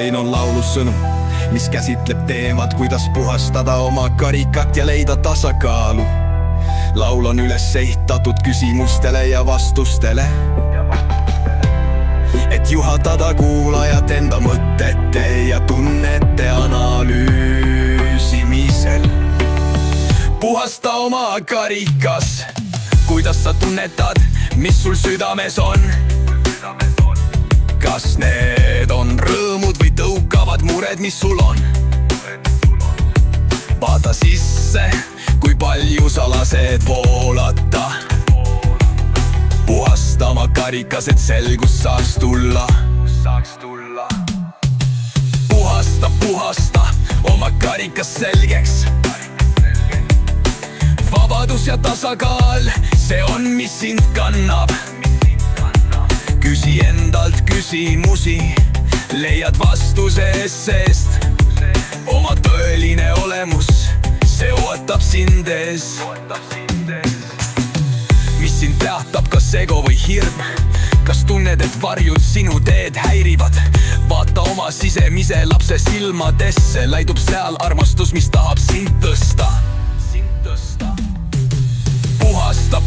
lain on laulusõnum, mis käsitleb teemat, kuidas puhastada oma karikat ja leida tasakaalu. Laul on üles ehitatud küsimustele ja vastustele, et juhatada kuulajat enda mõtete ja tunnete analüüsimisel. Puhasta oma karikas, kuidas sa tunnetad, mis sul südames on? Kas need on rõõmud või tõukavad mured, mis sul on? Vaata sisse, kui palju sa lased voolata. Puhasta oma karikas, et selgus saaks tulla. Puhasta oma karikas selgeks. Vabadus ja tasakaal, see on, mis sind kannab. Küsi endalt küsimusi, leiad vastuse sest oma tõeline olemus, see ootab sind ees. Mis sind peatab, kas ego või hirm? Kas tunned, et varjud sinu teed häirivad? Vaata oma sisemise lapse silmadesse, laidub seal armastus, mis tahab sind tõsta.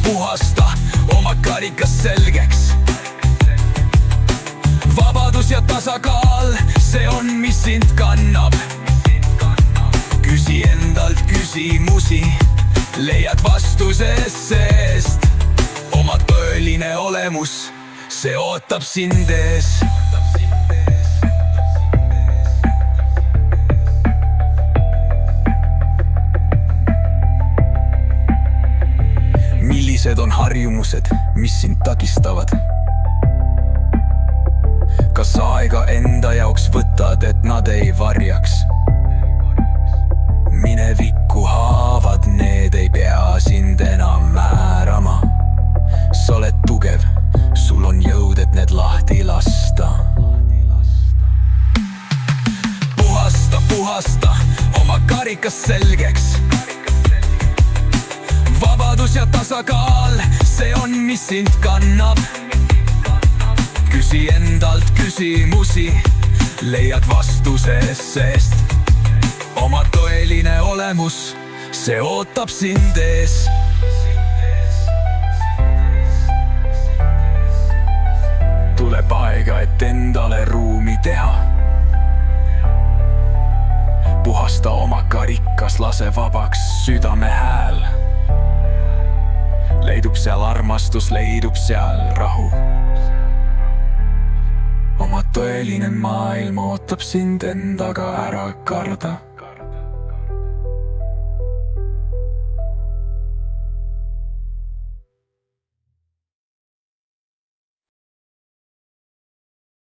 Puhasta oma karikas selgeks. Vabadus ja tasakaal, see on, mis sind kannab. Küsi endalt küsimusi, leiad vastuse sest oma tõeline olemus, see ootab sind ees. Millised on harjumused, mis sind takistavad? Kas aega enda jaoks võtad, et nad ei varjaks? Mineviku haavad, need ei pea sind enam määrama. Sa oled tugev, sul on jõud, et need lahti lasta. Puhasta oma karikas selgeks. Vabadus ja tasakaal, see on, mis sind kannab. Küsi endalt küsimusi, leiad vastuse sest oma tõeline olemus, see ootab sind ees. Tuleb aega, et endale ruumi teha. Puhasta oma karikas, lase vabaks südame hääl. Leidub seal armastus, leidub seal rahu. Oma tõeline maailm ootab sind endaga ära karda.